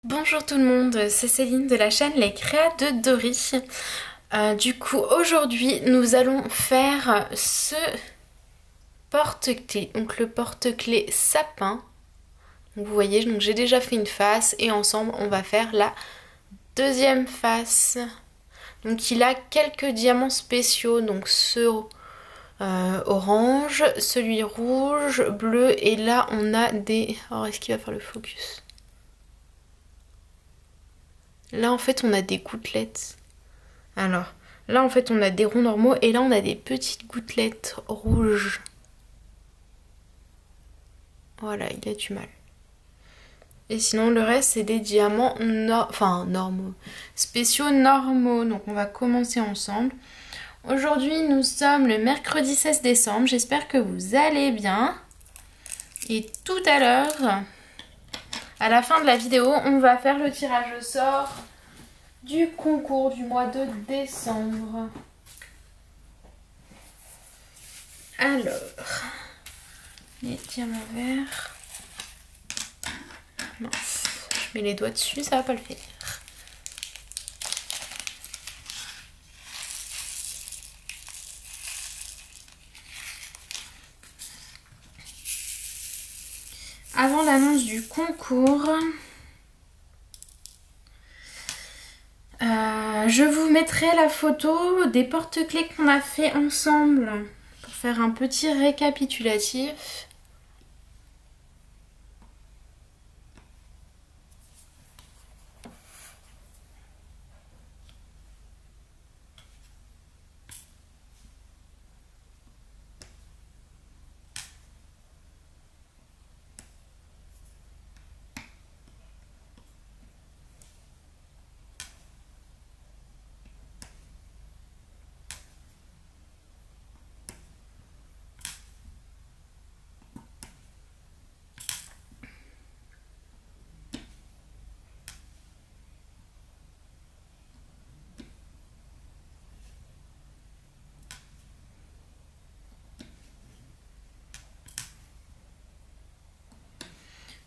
Bonjour tout le monde, c'est Céline de la chaîne Les Créas de Dory. Du coup, aujourd'hui, nous allons faire ce porte-clés. Donc le porte-clés sapin. Donc, vous voyez, donc j'ai déjà fait une face et ensemble, on va faire la deuxième face. Donc il a quelques diamants spéciaux, donc ce orange, celui rouge, bleu et là on a des... Alors est-ce qu'il va faire le focus? Là en fait on a des gouttelettes. Alors, là en fait on a des ronds normaux et là on a des petites gouttelettes rouges. Voilà, il a du mal. Et sinon le reste c'est des diamants normaux, spéciaux normaux. Donc on va commencer ensemble. Aujourd'hui nous sommes le mercredi 16 décembre. J'espère que vous allez bien. Et tout à l'heure, à la fin de la vidéo, on va faire le tirage au sort du concours du mois de décembre. Alors, les diamants verts. Mince, je mets les doigts dessus, ça va pas le faire. Avant l'annonce du concours, je vous mettrai la photo des porte-clés qu'on a fait ensemble pour faire un petit récapitulatif.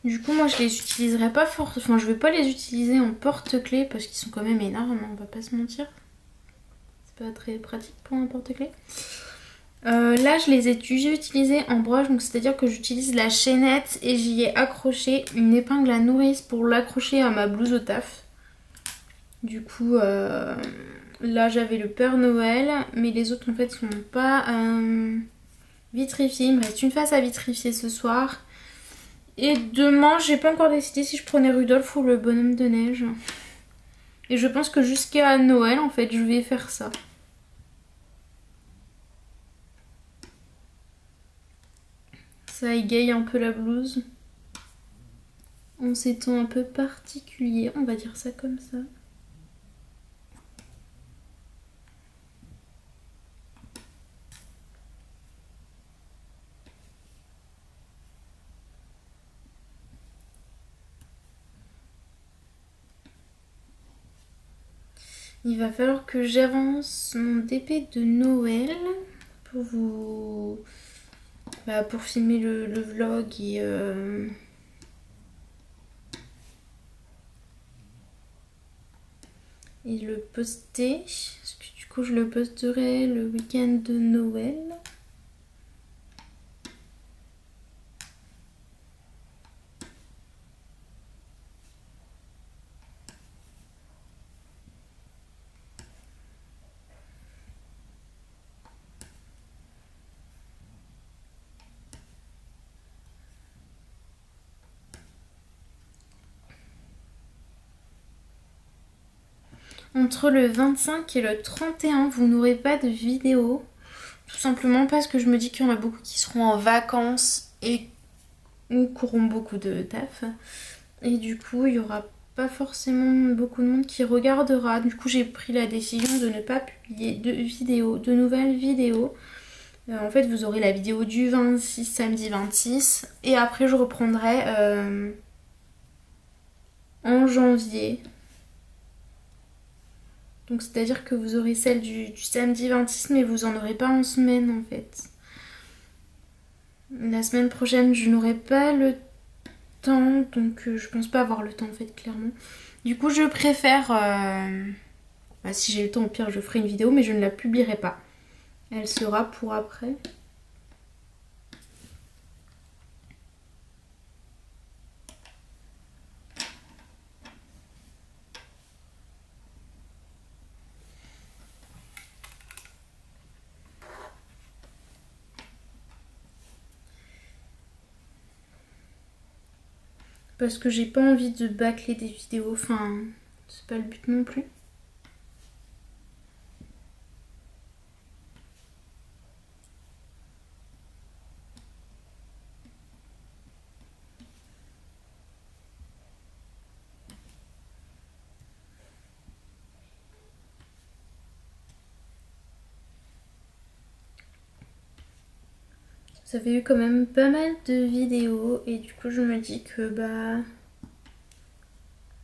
Du coup, moi je les utiliserai pas enfin je vais pas les utiliser en porte-clés parce qu'ils sont quand même énormes, on va pas se mentir. C'est pas très pratique pour un porte-clés. Là je les ai déjà utilisés en broche, donc c'est à dire que j'utilise la chaînette et j'y ai accroché une épingle à nourrice pour l'accrocher à ma blouse au taf. Du coup là j'avais le Père Noël, mais les autres en fait sont pas vitrifiés. Il me reste une face à vitrifier ce soir. Et demain j'ai pas encore décidé si je prenais Rudolph ou le bonhomme de neige. Et je pense que jusqu'à Noël en fait je vais faire ça. Ça égaye un peu la blouse. En ces temps un peu particuliers, on va dire ça comme ça. Il va falloir que j'avance mon DP de Noël pour vous... pour filmer le vlog et le poster. Parce que du coup je le posterai le week-end de Noël. Entre le 25 et le 31, vous n'aurez pas de vidéo. Tout simplement parce que je me dis qu'il y en a beaucoup qui seront en vacances et ou qui auront beaucoup de taf. Et du coup, il n'y aura pas forcément beaucoup de monde qui regardera. Du coup, j'ai pris la décision de ne pas publier de nouvelles vidéos. En fait, vous aurez la vidéo du 26, samedi 26. Et après, je reprendrai en janvier. Donc c'est-à-dire que vous aurez celle du samedi 26, mais vous en aurez pas en semaine en fait. La semaine prochaine, je n'aurai pas le temps, donc je pense pas avoir le temps en fait, clairement. Du coup je préfère, bah, si j'ai le temps au pire je ferai une vidéo, mais je ne la publierai pas. Elle sera pour après. Parce que j'ai pas envie de bâcler des vidéos, enfin c'est pas le but non plus. Ça fait eu quand même pas mal de vidéos et du coup je me dis que bah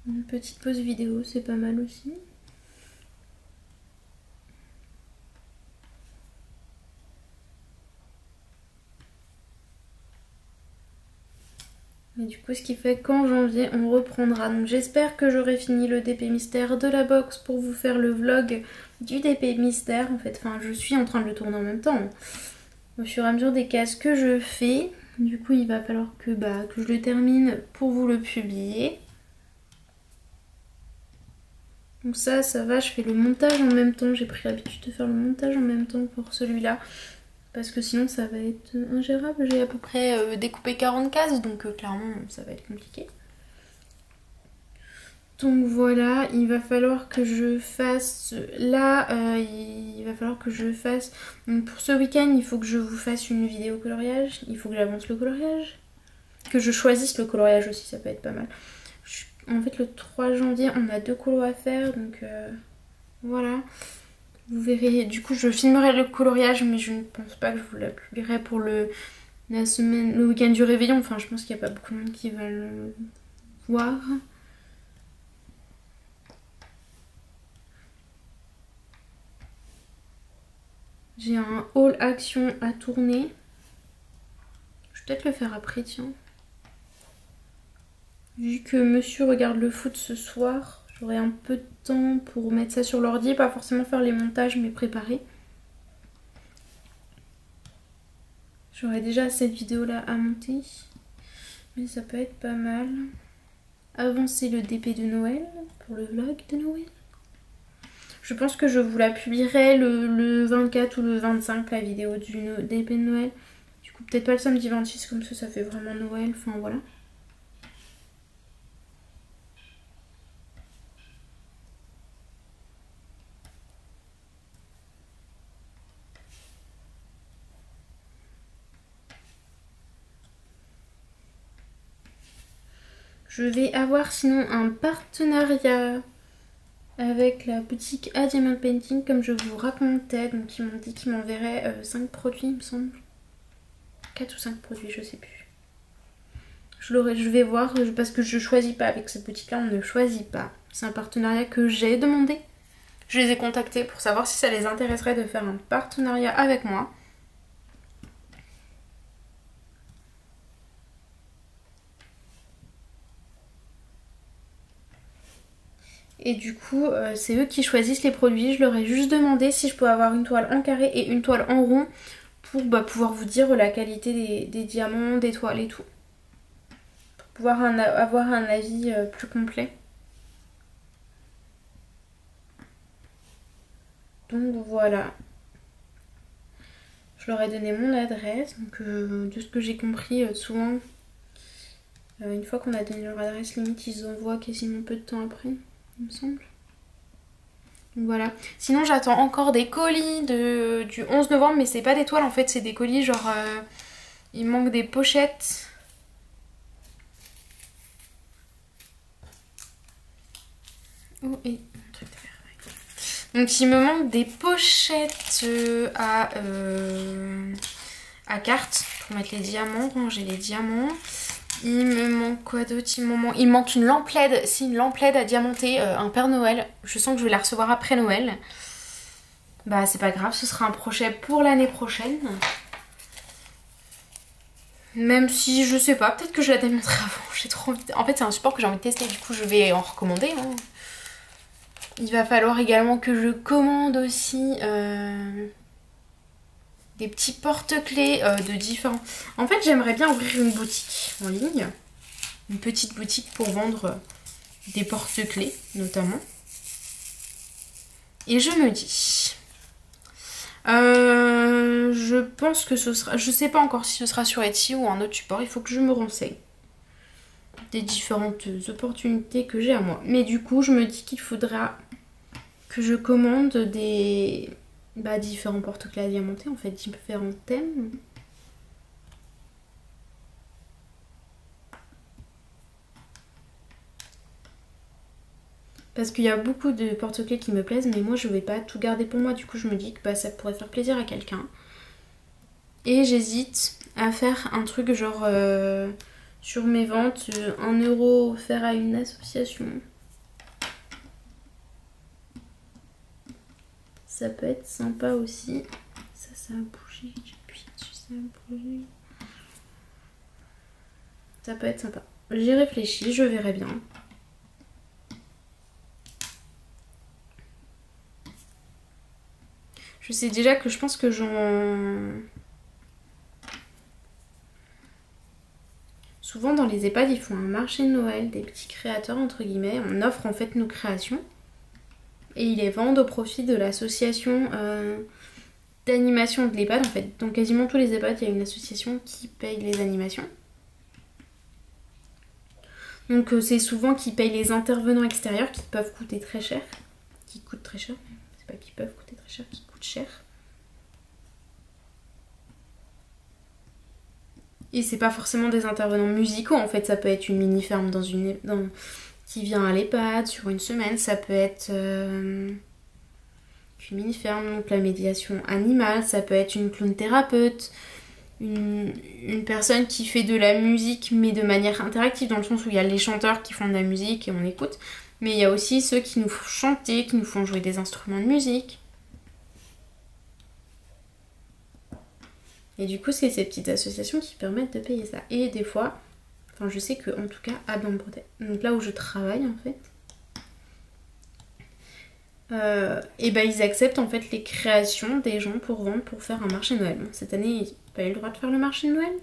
une petite pause vidéo c'est pas mal aussi. Et du coup ce qui fait qu'en janvier on reprendra. Donc j'espère que j'aurai fini le DP mystère de la box pour vous faire le vlog du DP mystère en fait. Enfin je suis en train de le tourner en même temps. Au fur et à mesure des cases que je fais. Du coup il va falloir que je le termine pour vous le publier. Donc ça va, je fais le montage en même temps. J'ai pris l'habitude de faire le montage en même temps pour celui-là. Parce que sinon ça va être ingérable. J'ai à peu près découpé 40 cases, donc clairement ça va être compliqué. Donc voilà, il va falloir que je fasse... Là, il va falloir que je fasse... Donc pour ce week-end, il faut que je vous fasse une vidéo coloriage. Il faut que j'avance le coloriage. Que je choisisse le coloriage aussi, ça peut être pas mal. En fait, le 3 janvier, on a 2 colos à faire, donc voilà. Vous verrez, du coup, je filmerai le coloriage, mais je ne pense pas que je vous la publierai pour la semaine, le week-end du réveillon. Enfin, je pense qu'il n'y a pas beaucoup de monde qui va le voir. J'ai un haul action à tourner. Je vais peut-être le faire après, tiens. Vu que monsieur regarde le foot ce soir, j'aurai un peu de temps pour mettre ça sur l'ordi. Pas forcément faire les montages, mais préparer. J'aurai déjà cette vidéo-là à monter. Mais ça peut être pas mal. Avancer le DP de Noël pour le vlog de Noël. Je pense que je vous la publierai le 24 ou le 25, la vidéo du DP de Noël. Du coup, peut-être pas le samedi 26, comme ça fait vraiment Noël. Enfin, voilà. Je vais avoir sinon un partenariat avec la boutique A Diamond Painting, comme je vous racontais. Donc ils m'ont dit qu'ils m'enverraient 5 produits, il me semble. 4 ou 5 produits, je sais plus. Je vais voir, parce que je choisis pas avec cette boutique-là, on ne choisit pas. C'est un partenariat que j'ai demandé. Je les ai contactés pour savoir si ça les intéresserait de faire un partenariat avec moi. Et du coup, c'est eux qui choisissent les produits. Je leur ai juste demandé si je pouvais avoir une toile en carré et une toile en rond pour pouvoir vous dire la qualité des diamants, des toiles et tout. Pour pouvoir avoir un avis plus complet. Donc voilà. Je leur ai donné mon adresse. Donc de ce que j'ai compris, souvent, une fois qu'on a donné leur adresse, limite ils envoient quasiment peu de temps après, il me semble. Donc voilà. Sinon j'attends encore des colis du 11 novembre, mais c'est pas des toiles en fait, c'est des colis genre... il manque des pochettes. Oh, et un truc de verre. Donc il me manque des pochettes à cartes pour mettre les diamants, ranger les diamants. Il me manque quoi d'autre? Il manque une lampe LED. C'est une lampe LED à diamanter, un Père Noël. Je sens que je vais la recevoir après Noël. Bah c'est pas grave, ce sera un projet pour l'année prochaine. Même si je sais pas, peut-être que je la démontrerai avant. J'ai trop envie. En fait, c'est un support que j'ai envie de tester, du coup, je vais en recommander. Hein. Il va falloir également que je commande aussi des petits porte-clés de différents. En fait, j'aimerais bien ouvrir une boutique en ligne, une petite boutique pour vendre des porte-clés notamment. Et je me dis, je pense que ce sera, je sais pas encore si ce sera sur Etsy ou un autre support, il faut que je me renseigne des différentes opportunités que j'ai à moi. Mais du coup, je me dis qu'il faudra que je commande des différents porte-clés à diamanter, en fait, différents thèmes. Parce qu'il y a beaucoup de porte-clés qui me plaisent, mais moi je vais pas tout garder pour moi. Du coup, je me dis que ça pourrait faire plaisir à quelqu'un. Et j'hésite à faire un truc genre sur mes ventes, 1 euro offert à une association. Ça peut être sympa aussi. Ça a bougé. J'appuie dessus, ça a bougé. Ça peut être sympa. J'y réfléchis, je verrai bien. Je sais déjà que je pense que souvent dans les EHPAD, ils font un marché de Noël, des petits créateurs entre guillemets. On offre en fait nos créations et ils les vendent au profit de l'association d'animation de l'EHPAD en fait. Dans quasiment tous les EHPAD, il y a une association qui paye les animations. Donc c'est souvent qui payent les intervenants extérieurs qui peuvent coûter très cher. Qui coûtent très cher. C'est pas qui peuvent coûter très cher, qui coûtent cher. Et c'est pas forcément des intervenants musicaux en fait, ça peut être une mini-ferme qui vient à l'EHPAD sur une semaine, ça peut être une mini-ferme, donc la médiation animale, ça peut être une clown thérapeute, une personne qui fait de la musique mais de manière interactive dans le sens où il y a les chanteurs qui font de la musique et on écoute, mais il y a aussi ceux qui nous font chanter, qui nous font jouer des instruments de musique. Et du coup, c'est ces petites associations qui permettent de payer ça. Et des fois, enfin je sais qu'en tout cas à Blanc-Bretelle, donc là où je travaille en fait, et ils acceptent en fait les créations des gens pour vendre, pour faire un marché de Noël. Bon, cette année, ils n'ont pas eu le droit de faire le marché de Noël.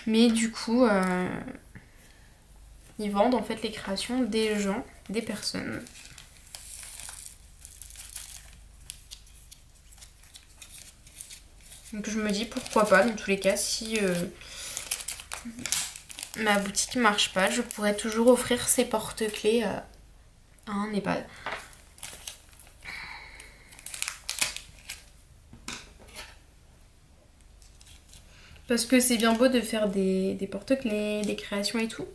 Mais du coup, ils vendent en fait les créations des gens, des personnes. Donc je me dis pourquoi pas, dans tous les cas, si ma boutique marche pas, je pourrais toujours offrir ces porte-clés à un EHPAD. Parce que c'est bien beau de faire des porte-clés, des créations et tout.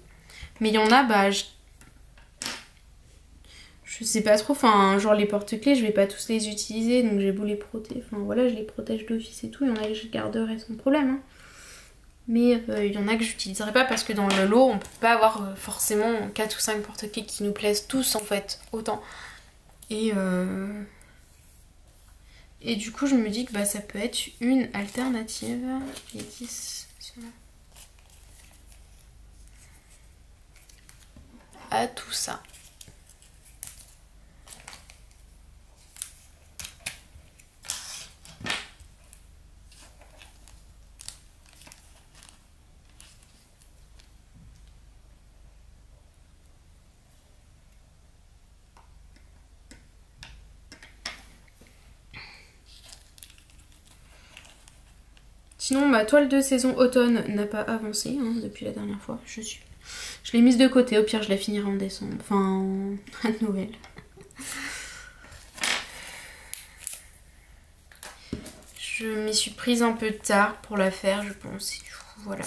Mais il y en a, je sais pas trop, enfin genre les porte-clés, je vais pas tous les utiliser, donc j'ai beau les protéger, enfin voilà, je les protège d'office et tout, il y en a que je garderai sans problème. Hein. Mais il y en a que j'utiliserai pas parce que dans le lot, on peut pas avoir forcément 4 ou 5 porte-clés qui nous plaisent tous en fait, autant. Et du coup, je me dis que ça peut être une alternative. Les 10 à tout ça. Sinon, ma toile de saison automne n'a pas avancé depuis la dernière fois. Je l'ai mise de côté, au pire je la finirai en décembre. Enfin, à Noël. Je m'y suis prise un peu tard pour la faire, je pense. Et du coup, voilà.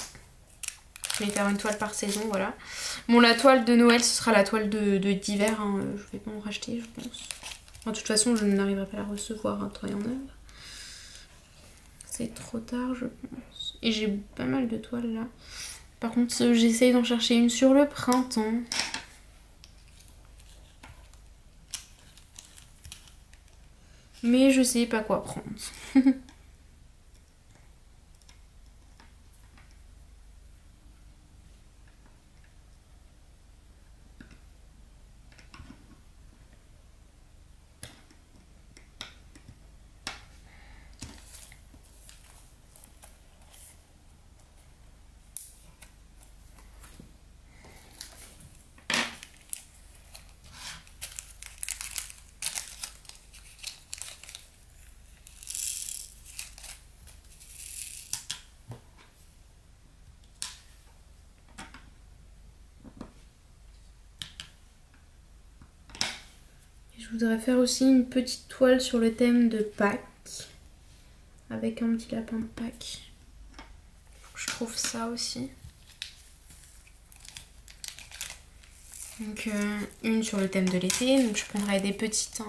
Je vais faire une toile par saison, voilà. Bon, la toile de Noël, ce sera la toile d'hiver. Je vais pas en racheter, je pense. Enfin, de toute façon, je n'arriverai pas à la recevoir, travailler en œuvre. C'est trop tard, je pense. Et j'ai pas mal de toiles là. Par contre, j'essaye d'en chercher une sur le printemps. Mais je sais pas quoi prendre. Je voudrais faire aussi une petite toile sur le thème de Pâques. Avec un petit lapin de Pâques. Faut que je trouve ça aussi. Donc une sur le thème de l'été. Donc je prendrai des petites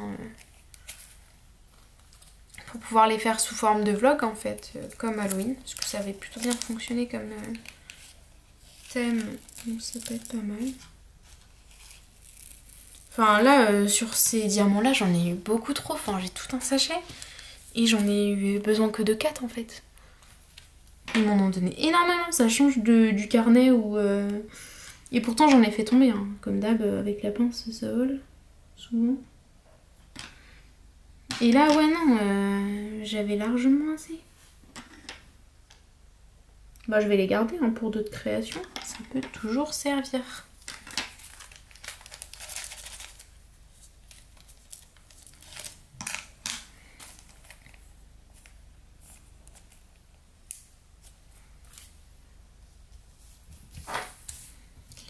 pour pouvoir les faire sous forme de vlog en fait, comme Halloween. Parce que ça avait plutôt bien fonctionné comme thème. Donc ça peut être pas mal. Enfin là, sur ces diamants-là, j'en ai eu beaucoup trop. Enfin, j'ai tout un sachet. Et j'en ai eu besoin que de 4 en fait. Ils m'en ont donné énormément. Ça change du carnet où... Et pourtant, j'en ai fait tomber. Hein. Comme d'hab, avec la pince, ça vole. Souvent. Et là, ouais, non. J'avais largement assez. Bah, je vais les garder hein, pour d'autres créations. Ça peut toujours servir.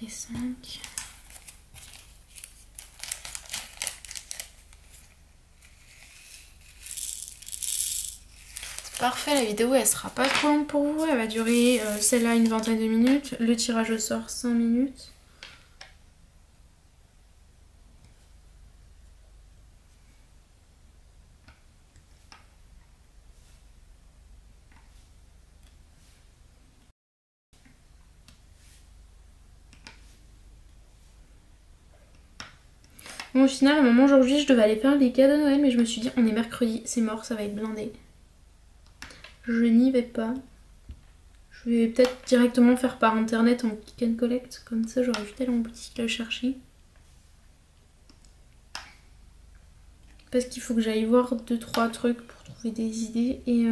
Les 5. Parfait, la vidéo elle sera pas trop longue pour vous, elle va durer celle-là une vingtaine de minutes, le tirage au sort 5 minutes. Bon, au final, à un moment aujourd'hui, je devais aller faire les cadeaux de Noël, mais je me suis dit, on est mercredi, c'est mort, ça va être blindé. Je n'y vais pas. Je vais peut-être directement faire par internet en click and collect, comme ça j'aurais juste aller en boutique le chercher. Parce qu'il faut que j'aille voir 2-3 trucs pour trouver des idées et...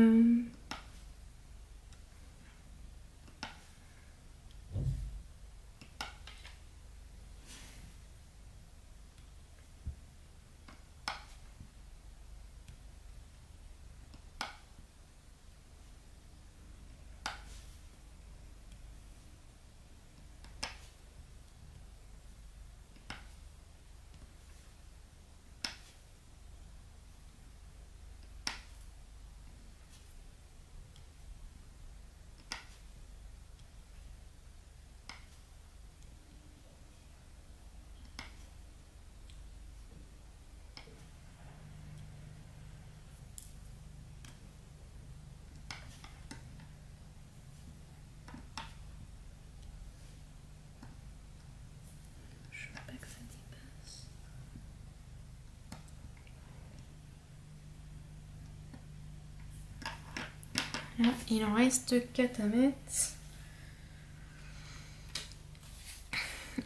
Là, il en reste 4 à mettre.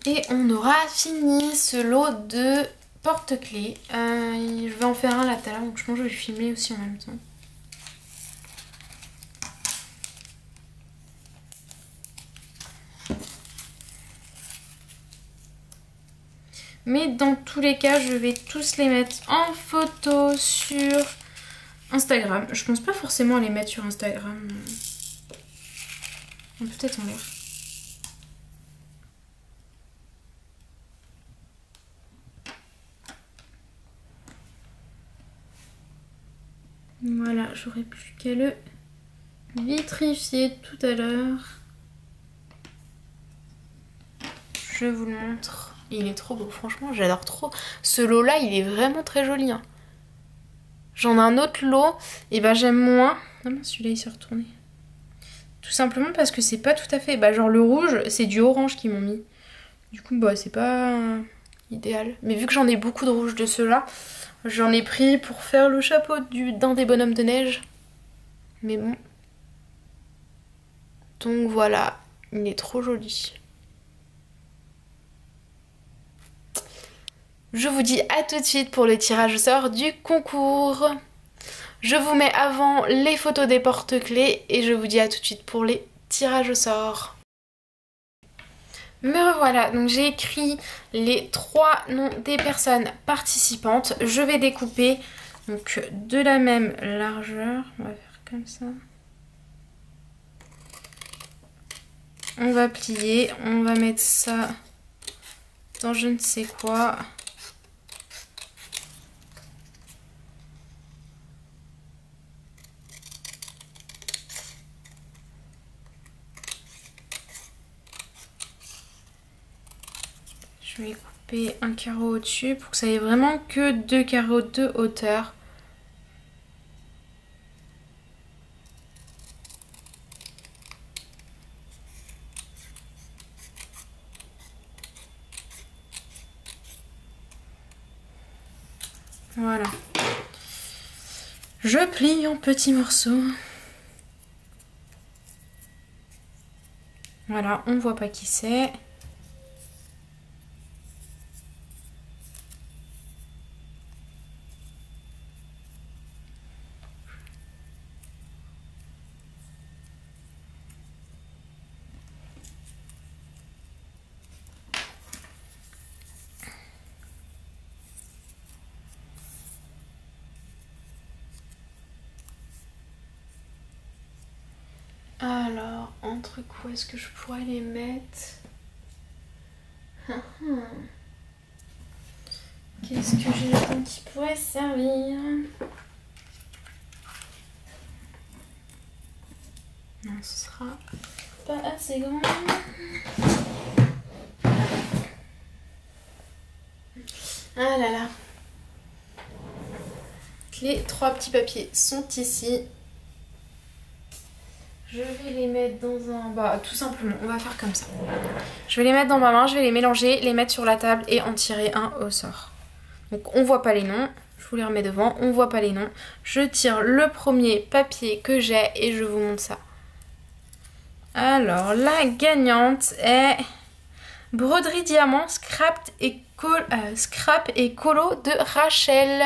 Et on aura fini ce lot de porte-clés. Je vais en faire un là tout à l'heure, donc je pense que je vais filmer aussi en même temps. Mais dans tous les cas, je vais tous les mettre en photo sur Instagram. Je pense pas forcément les mettre sur Instagram. Peut-être en l'air. Voilà, j'aurais plus qu'à le vitrifier tout à l'heure. Je vous le montre. Il est trop beau, franchement, j'adore trop. Ce lot-là, il est vraiment très joli. Hein. J'en ai un autre lot, et ben j'aime moins. Ah mince, celui-là il s'est retourné. Tout simplement parce que c'est pas tout à fait... Bah genre le rouge, c'est du orange qu'ils m'ont mis. Du coup, bah c'est pas idéal. Mais vu que j'en ai beaucoup de rouge de ceux-là, j'en ai pris pour faire le chapeau d'un des bonhommes de neige. Mais bon. Donc voilà, il est trop joli. Je vous dis à tout de suite pour le tirage au sort du concours. Je vous mets avant les photos des porte-clés et je vous dis à tout de suite pour les tirages au sort. Me revoilà, donc j'ai écrit les 3 noms des personnes participantes. Je vais découper donc de la même largeur. On va faire comme ça. On va plier, on va mettre ça dans je ne sais quoi. Je vais couper un carreau au-dessus pour que ça ait vraiment que 2 carreaux de hauteur. Voilà. Je plie en petits morceaux. Voilà, on voit pas qui c'est. Alors, entre quoi est-ce que je pourrais les mettre? Qu'est-ce que j'ai là qui pourrait servir? Non, ce sera pas assez grand. Ah là là. Les 3 petits papiers sont ici. Je vais les mettre dans un... Bah tout simplement, on va faire comme ça. Je vais les mettre dans ma main, je vais les mélanger, les mettre sur la table et en tirer un au sort. Donc on voit pas les noms, je vous les remets devant, on voit pas les noms. Je tire le premier papier que j'ai et je vous montre ça. Alors la gagnante est Broderie Diamant Scrap et Colo de Rachel.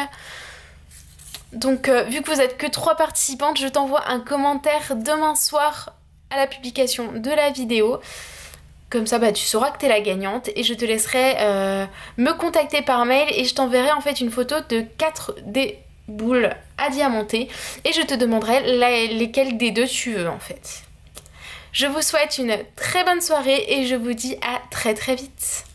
Donc vu que vous êtes que 3 participantes, je t'envoie un commentaire demain soir à la publication de la vidéo. Comme ça bah, tu sauras que t'es la gagnante et je te laisserai me contacter par mail et je t'enverrai en fait une photo de 4 des boules à diamanter et je te demanderai lesquelles des 2 tu veux en fait. Je vous souhaite une très bonne soirée et je vous dis à très vite.